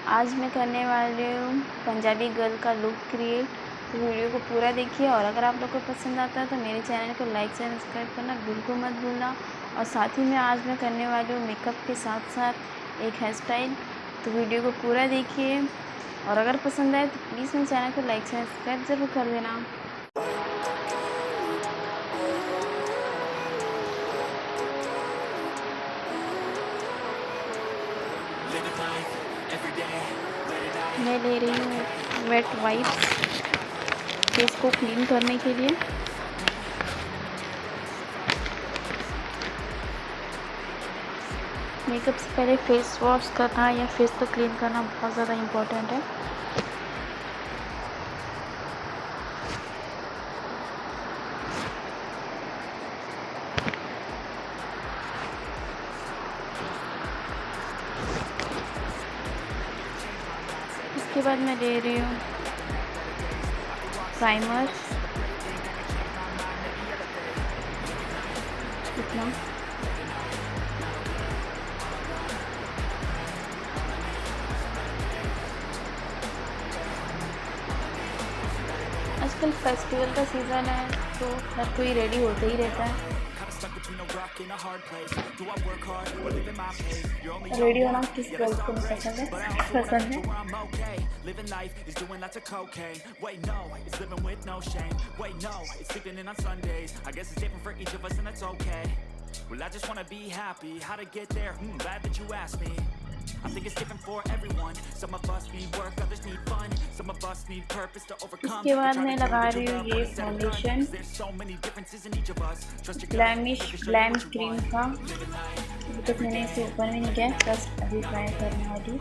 आज मैं करने वाली हूँ पंजाबी गर्ल का लुक क्रिएट। तो वीडियो को पूरा देखिए और अगर आप लोग को पसंद आता है तो मेरे चैनल को लाइक से सब्सक्राइब करना बिल्कुल मत भूलना। और साथ ही में आज मैं करने वाली हूँ मेकअप के साथ साथ एक हेयर स्टाइल। तो वीडियो को पूरा देखिए और अगर पसंद आए तो प्लीज़ मेरे चैनल को लाइक से सब्सक्राइब ज़रूर कर देना। मैं ले रही हूँ वेट वाइप्स फेस को क्लीन करने के लिए। मेकअप से पहले फेस वॉश करना या फेस को क्लीन करना बहुत ज़्यादा इम्पोर्टेंट है। इसके बाद मैं ले रही हूँ प्राइमर, इतना। आजकल फेस्टिवल का सीज़न है तो हर कोई रेडी होते ही रहता है। रेडी होना किस गर्ल को पसंद है? Well, I just wanna be happy. How to get there? Glad that you asked me. I think it's different for everyone. Some of us need work, others need fun. Some of us need purpose to overcome. इसके बाद मैं लगा रही हूँ ये foundation glam cream का। अभी तक मैंने इसे ऊपर में नहीं किया, बस अभी ट्राई करने वाली।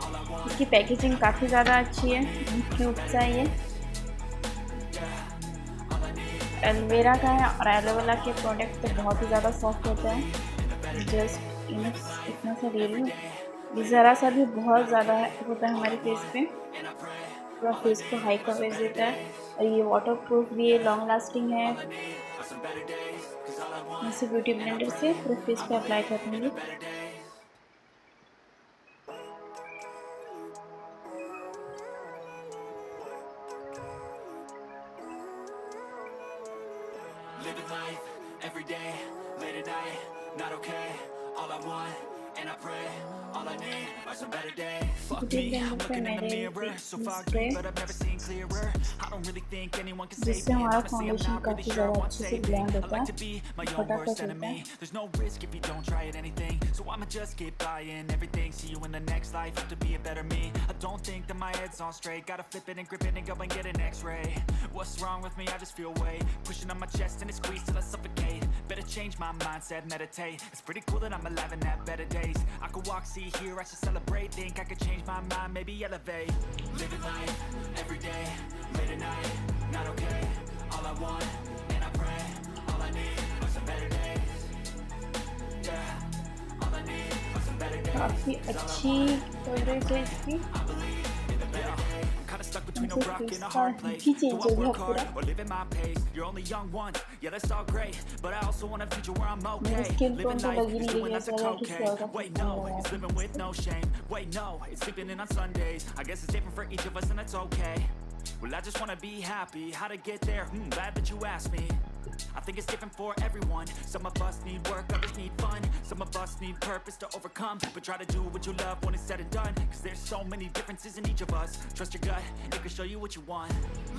इसकी पैकेजिंग काफ़ी ज़्यादा अच्छी है, क्यूट सा है। ये एलोवेरा का है और एलोवेरा के प्रोडक्ट तो बहुत ही ज़्यादा सॉफ्ट होता है। जस्ट इतना सा ले रही हूँ, ये ज़रा सा भी बहुत ज़्यादा होता है हमारे फेस पे, पूरा फेस को हाई कवरेज देता है। और ये वाटर प्रूफ भी है, लॉन्ग लास्टिंग है। इसे ब्यूटी ब्लेंडर से पूरे फेस पे अप्लाई कर दूँगी। Living life every day, late at night, not okay. All I want, and I pray, all I need are some better days. Fuck me, I'm looking in the mirror, so foggy, but I've never seen clearer. I don't really think anyone can save me. Honestly, I'm not really sure what's saving. I like to be my own worst enemy. There's no risk if you don't try at anything, so I'ma just keep buying everything. See you in the next life, have to be a better me. I don't think that my head's on straight. Gotta flip it and grip it and go and get an x-ray. What's wrong with me? I just feel weight pushing on my chest and it squeezes till I suffocate. Better change my mindset, meditate. It's pretty cool that I'm alive and have better days. I could walk, see, hear, I should celebrate. Think I could change my mind, maybe elevate. Living life every day, late at night, not okay. All I want, and I pray, all I need are some better days. Yeah, all I need are some better days. काफ़ी अच्छी product है इसकी। Stuck between a rock and a hard place. Do I work hard or live at my pace? You're only young once, yeah, that's all great, but I also want a future where I'm okay. Living life is doing lots of cocaine. Wait, no, it's living with no shame. Wait, no, it's sleeping in on Sundays. I guess it's different for each of us and that's okay. Well, I just wanna be happy. How to get there? Glad that you asked me. I think it's different for everyone. Some of us need work, others need fun. Some of us need purpose to overcome. But try to do what you love when it's said and done. Cause there's so many differences in each of us. Trust your gut, it can show you what you want.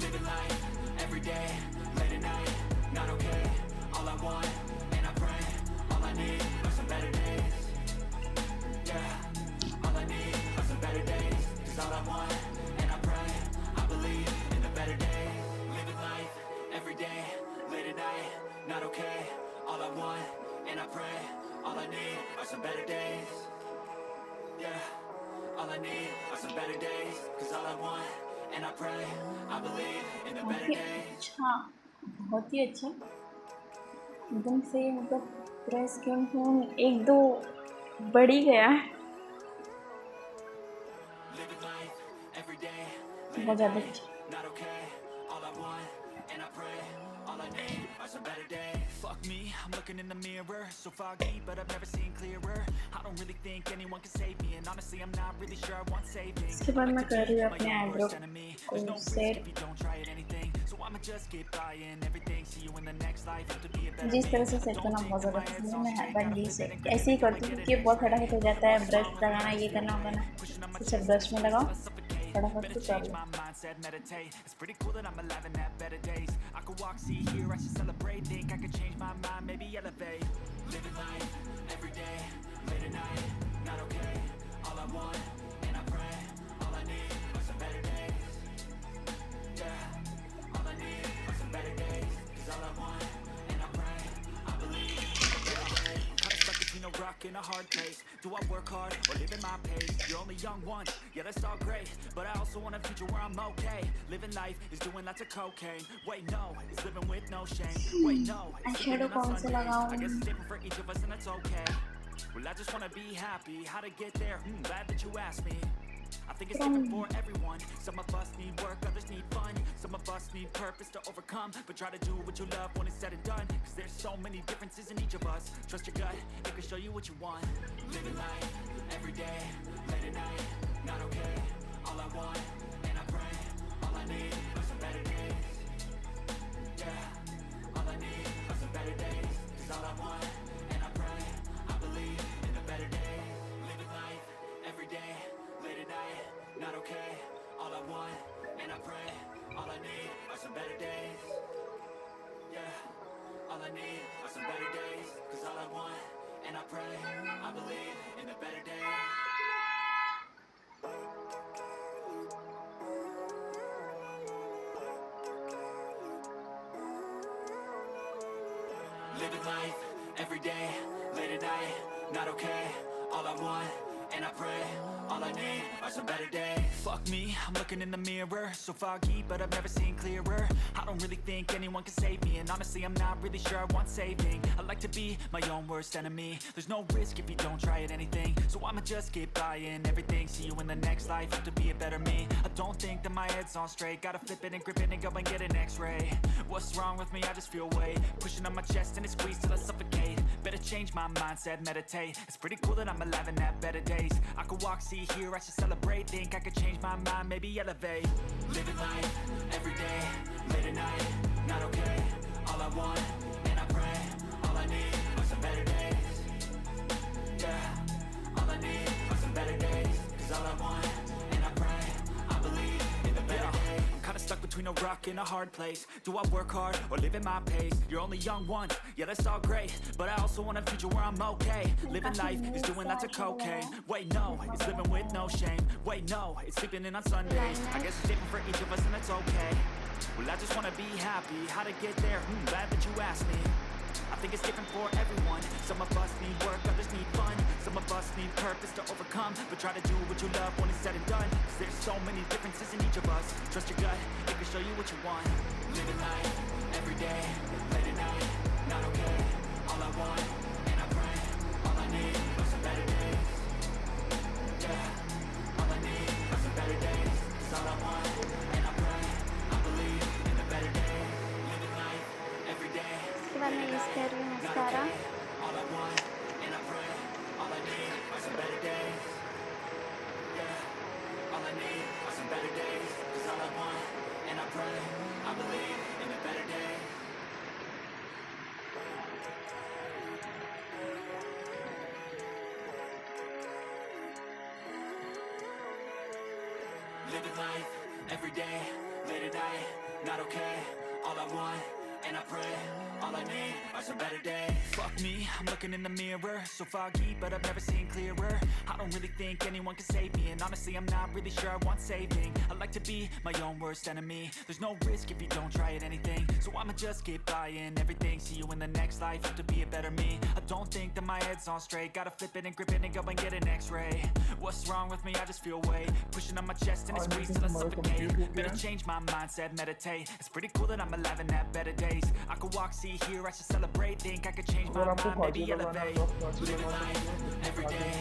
Living life, every day, late at night, not okay. All I want, and I pray, all I need are some better days. Yeah, all I need are some better days. Cause all I want, and I pray, I believe in the better days. Living life, every day, late at night, not okay. All I want, and I pray, all I need are some better days. Yeah, all I need are some better days. Cause all I want, and I pray, I believe in the better days. अच्छा, बहुत ही अच्छा। एकदम से मतलब पूरा skin tone एक दो बढ़ ही गया है, बहुत ज़्यादा अच्छा। all I need are some better days. Fuck me, I'm looking in the mirror, so foggy, but I've never seen clearer. I don't really think anyone can save me, and honestly I'm not really sure I want saving. इसके बाद मैं कर रही हूँ अपने eyebrow There's no को risk set. if you don't try it anything, so I'ma just get buying everything. See you in the next life, have to be a better जिस तरह me. से सेट करना बहुत ज़्यादा पसंद है, मैं बंदी से ऐसे ही करती हूँ क्योंकि बहुत फटाफट हो जाता है। ब्रश लगाना, ये करना होगा ना, तो सब ब्रश में लगाओ, फटाफट से कर लो। My mindset, meditate. It's pretty cool that I'm alive and have better days. I could walk, see, hear, I should celebrate. Think I could change my mind, maybe elevate. Living life every day, late at night, not okay. All I want, and I pray, all I need are some better days. Yeah, all I need are some better days. 'Cause all I want, and I pray, I believe. Kinda stuck between a rock and a hard place. Do I work hard or live in my pace? You're only young once, yeah that's all great, but I also want a future where I'm okay. Living life is doing lots of cocaine. Wait no, it's living with no shame. Wait no, it's living on Sundays. I guess it's different for each of us and that's okay. Well I just wanna be happy. How to get there? Glad that you asked me. I think it's different for everyone. Some of us need work, others need fun. Some of us need purpose to overcome, but try to do what you love when it's said and done. 'Cause there's so many differences in each of us. Trust your gut, it can show you what you want. Living life, every day, late at night, not okay. All I want, and I pray, all I need are some better days. Yeah, all I need are some better days. 'Cause all I want, and I pray, I believe in a better day. Living life, every day, late at night, not okay. All I want, and I pray, all I need are some better days. Yeah, all I need are some better days. 'Cause all I want, and I pray, I believe in a better day. Living life, every day, late at night, not okay. All I want, and I pray, all I need are some better days. Fuck me, I'm looking in the mirror, so foggy, but I've never seen clearer. I don't really think anyone can save me, and honestly I'm not really sure I want saving. I like to be my own worst enemy. There's no risk if you don't try it anything, so I'ma just get buying everything. See you in the next life, have to be a better me. I don't think that my head's on straight, gotta flip it and grip it and go and get an x-ray. What's wrong with me? I just feel weight pushing on my chest and it squeezes till I suffocate. Better change my mindset, meditate. It's pretty cool that I'm alive and have better days. I could walk, see, hear, I should celebrate. Think I could change my mind, maybe elevate. Living life, every day, late at night, not okay. All I want, and I pray, all I need are some better days. Yeah, all I need are some better days. 'Cause all I want, and I pray, I believe in the better days. I'm kinda stuck between a rock and a hard place. Do I work hard or live at my pace? You're only young once, yeah that's all great, but I also want a future where I'm okay. Living life is doing lots of cocaine. Wait no, it's living with no shame. Wait no, it's sleeping in on Sundays. I guess it's different for each of us and that's okay. Well I just wanna be happy. How to get there? Glad that you asked me. I think it's different for everyone. Some of us need work, others need fun. Some of us need purpose to overcome, but try to do what you love when it's said and done. 'Cause there's so many differences in each of us. Trust your gut, it can show you what you want. Living life, every day, late at night, not okay. All I want, and I pray, all I need are some better days. Yeah, all I need are some better days. 'Cause all I want, and I pray, I believe in a better day. Living life, every day. इसके बाद मैं use कर रही हूँ mascara. All I want, and I pray, all I need are some better days. Yeah, all I need are some better days. 'Cause all I want, and I pray, I believe in a better day. Living life, every day, late at night, not okay. All I want, and I pray, all I need are some better days. Fuck me, I'm looking in the mirror, so foggy, but I've never seen clearer. I don't really think anyone can save me, and honestly I'm not really sure I want saving. I like to be my own worst enemy. There's no risk if you don't try it anything, so I'ma just get buying everything. See you in the next life, have to be a better me. I don't think that my head's on straight, gotta flip it and grip it and go and get an x-ray. What's wrong with me? I just feel weight pushing on my chest and it squeezes till I suffocate. Better change my mindset, meditate. It's pretty cool that I'm alive and have better days. I could walk, see, hear, I should celebrate. Think I could change my mind, maybe elevate. Living life, every day,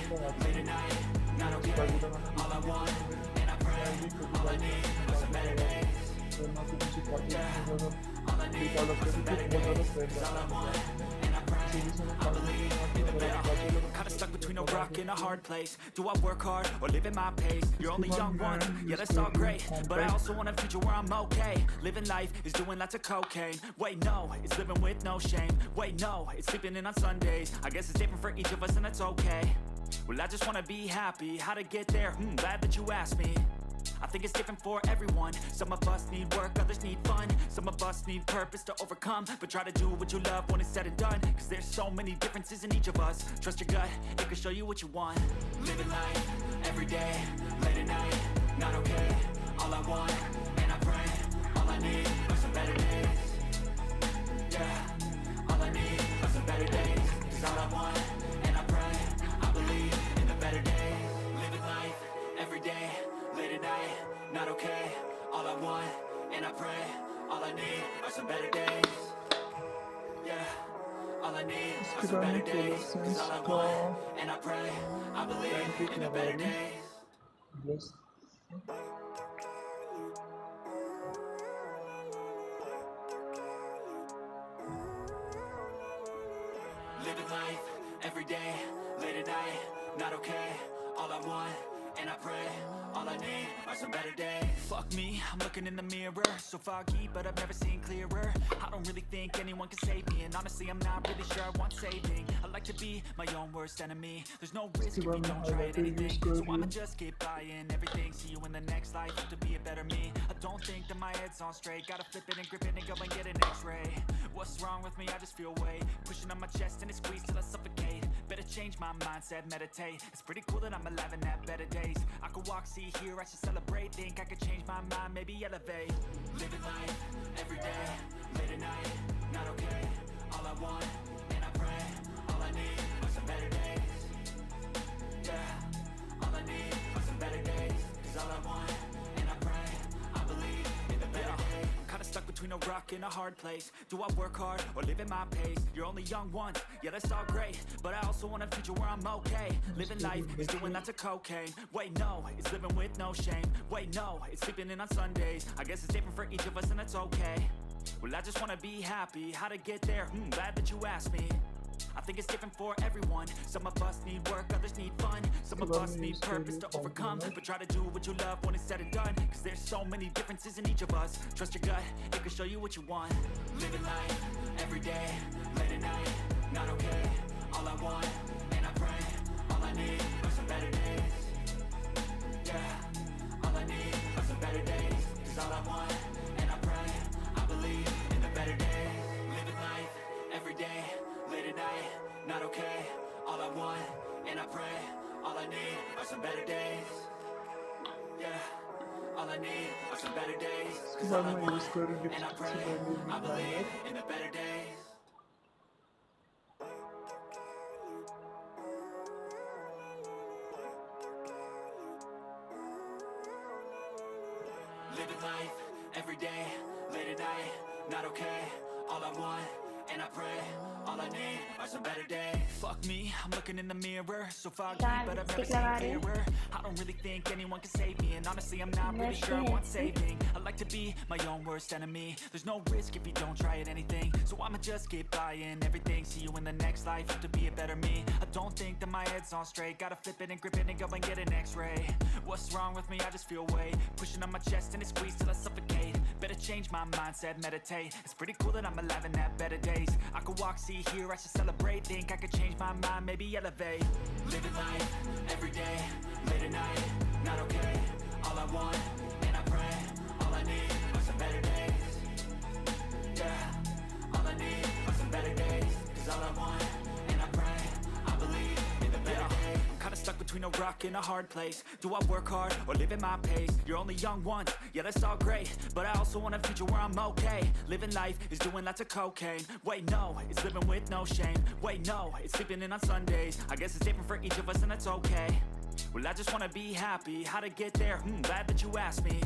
late at night, not okay. All I want, and I pray, all I need are some better days. Yeah, all I follow करो कि बहुत ज़्यादा friend series में follow करके Kinda stuck between a rock and a hard place. Do I work hard or live at my pace? You're only young once, yeah that's all great, but I also want a future where I'm okay. Living life is doing lots of cocaine. Wait no, it's living with no shame. Wait no, it's sleeping in on Sundays. I guess it's different for each of us and that's okay. Well I just wanna be happy, how to get there? Glad that you asked me. I think it's different for everyone. Some of us need work, others need fun. Some of us need purpose to overcome. But try to do what you love when it's said and done. Cause there's so many differences in each of us. Trust your gut, it can show you what you want. Living life, everyday, late at night, not okay. All I want, and I pray, all I need are some better days. Yeah, all I need are some better days. Cause all I want, and I pray, I believe in the better days. Living life, everyday, late at night, not okay. All I want, and I pray, all I need are some better days. Yeah, all I need are some better days. Cause all I want, and I pray, I believe in the better days. Yes. Living life, everyday, late at night, not okay. All I want, and I pray, all I need are some better days. Fuck me, I'm looking in the mirror, so foggy, but I've never seen clearer. I don't really think anyone can save me, and honestly I'm not really sure I want saving. I like to be my own worst enemy. There's no risk if you don't try at anything, so I'ma just keep buying everything. See you in the next life, to be a better me. I don't think that my head's on straight, gotta flip it and grip it and go and get an x-ray. What's wrong with me? I just feel weight pushing on my chest and it squeezes till I suffocate. Better change my mindset, meditate. It's pretty cool that I'm alive and have better days. I could walk, see, hear, I should celebrate. Think I could change my mind, maybe elevate. Living life, everyday, late at night, not okay. All I want, and I pray, all I need are some better days. Yeah, all I need are some better days. Cause all I want, and I pray, I believe in the better days. Kinda stuck between a rock and a hard place. Do I work hard or live at my pace? You're only young once, yeah that's all great, but I also want a future where I'm okay. Living life is doing lots of cocaine. Wait no, it's living with no shame. Wait no, it's sleeping in on Sundays. I guess it's different for each of us and that's okay. Well I just wanna be happy, how to get there? Glad that you asked me. I think it's different for everyone. Some of us need work, others need fun. Some of us need purpose to overcome. But try to do what you love when it's said and done. Cause there's so many differences in each of us. Trust your gut, it can show you what you want. Living life, everyday, late at night, not okay. All I want, and I pray, all I need are some better days. Yeah, all I need are some better days. Cause all I want, and I pray, I believe in the better days. Living life, everyday, late at night, not okay. All I want, and I pray, all I need are some better days. Yeah, all I need are some better days. Cause all I want, and I pray, I believe in the better days. Living life, everyday, late at night, not okay. All I want, and I pray, all I need are some better days. Fuck me, I'm looking in the mirror, so foggy, but I've never seen clearer. I don't really think anyone can save me, and honestly I'm not really sure I want saving. I like to be my own worst enemy. There's no risk if you don't try at anything, so I'ma just keep buying everything. See you in the next life, to be a better me. I don't think that my head's on straight, gotta flip it and grip it and go and get an x-ray. What's wrong with me? I just feel weight pushing on my chest and it squeezes till I suffocate. Better change my mindset, meditate. It's pretty cool that I'm alive and have better days. I could walk, see, hear, I should celebrate. Think I could change my mind, maybe elevate. Living life, everyday, late at night, not okay. All I want, and I pray, all I need are some better days. Yeah, all I need are some better days. Cause all I want, and I pray, I believe in the better days. Kinda stuck between a rock and a hard place. Do I work hard or live at my pace? You're only young once, yeah that's all great, but I also want a future where I'm okay. Living life is doing lots of cocaine. Wait no, it's living with no shame. Wait no, it's sleeping in on Sundays. I guess it's different for each of us and that's okay. Well I just wanna be happy, how to get there? Glad that you asked me.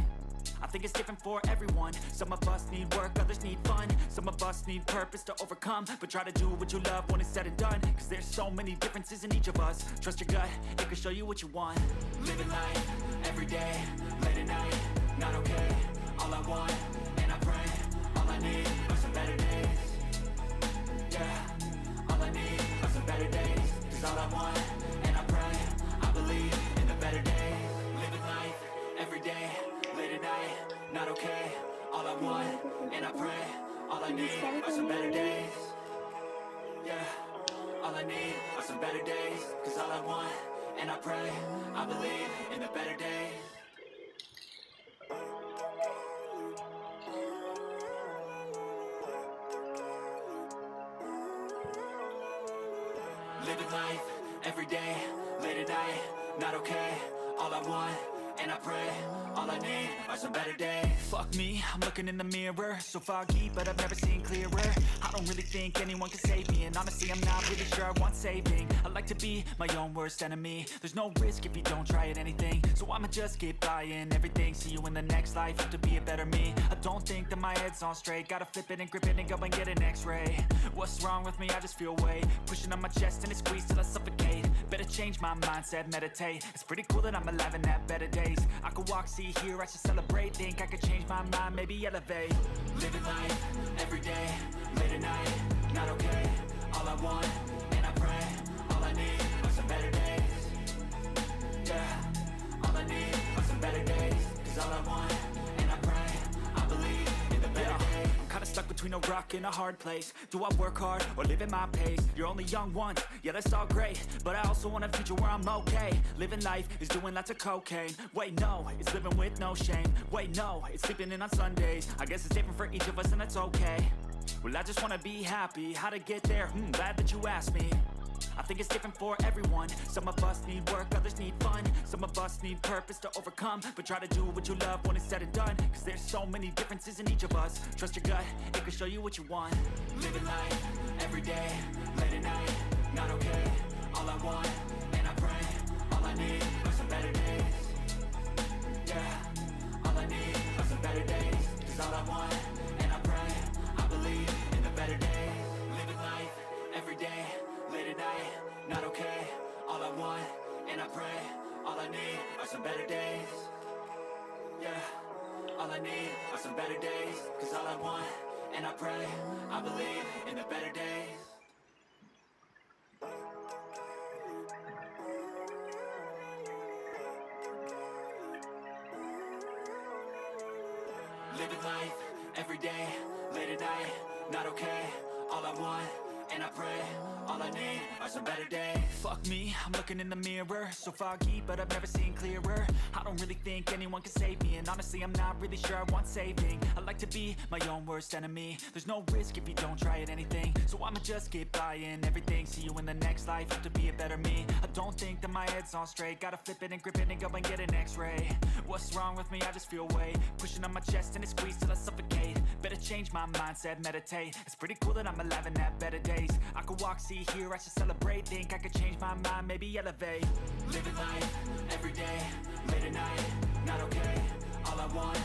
I think it's different for everyone. Some of us need work, others need fun. Some of us need purpose to overcome. But try to do what you love when it's said and done. Cause there's so many differences in each of us. Trust your gut, it can show you what you want. Living life, everyday, late at night, not okay. All I want, and I pray, all I need are some better not okay. All I want, and I pray, all I need are some better days. Yeah, all I need are some better days. Cause all I want, and I pray, I believe in the better days. Living life, every day, late at night, not okay. All I want, and I pray, all I need are some better days. Fuck me, I'm looking in the mirror, so foggy, but I've never seen clearer. I don't really think anyone can save me, and honestly I'm not really sure I want saving. I like to be my own worst enemy. There's no risk if you don't try at anything, so I'ma just keep buying everything. See you in the next life, have to be a better me. I don't think that my head's on straight, gotta flip it and grip it and go and get an x-ray. What's wrong with me? I just feel weight pushing on my chest and it squeezes till I suffocate. Better change my mindset, meditate. It's pretty cool that I'm alive and have better days. I could walk, see, hear, I should celebrate. Think I could change my mind, maybe elevate. Living life, every day, late at night, not okay. All I want, and I pray, all I need are some better days. Yeah, all I need are some better days. Cause all I want, and I pray, I believe in the better days. I'm kinda stuck between a rock and a hard place. Do I work hard or live at my pace? You're only young once, yeah that's all great, but I also want a future where I'm okay. Living life is doing lots of cocaine. Wait no, it's living with no shame. Wait no, it's sleeping in on Sundays. I guess it's different for each of us and that's okay. Well I just wanna be happy, how to get there? Glad that you asked me. I think it's different for everyone. Some of us need work, others need fun. Some of us need purpose to overcome. But try to do what you love when it's said and done. Cause there's so many differences in each of us. Trust your gut, it can show you what you want. Living life, every day, late at night, not okay. All I want, and I pray, all I need are some better days. Yeah, all I need are some better days. Cause all I want, and I pray, I believe in the better days. Living life, every day, late at night, not okay. All I want, and I pray, all I need are some better days. Yeah, all I need are some better days. Cause all I want, and I pray, I believe in the better days. Living life, every day, late at night, not okay. All I want, and I pray, all I need are some better days. Fuck me, I'm looking in the mirror, so foggy, but I've never seen clearer. I don't really think anyone can save me, and honestly I'm not really sure I want saving. I like to be my own worst enemy. There's no risk if you don't try at anything, so I'ma just keep buying everything. See you in the next life, have to be a better me. I don't think that my head's on straight, gotta flip it and grip it and go and get an x-ray. What's wrong with me? I just feel weight pushing on my chest and it squeezes till I suffocate. Better change my mindset, meditate. It's pretty cool that I'm alive and have better days. I could walk, see, hear, I should celebrate. Think I could change my mind, maybe elevate. Living life, every day, late at night, not okay. All I want,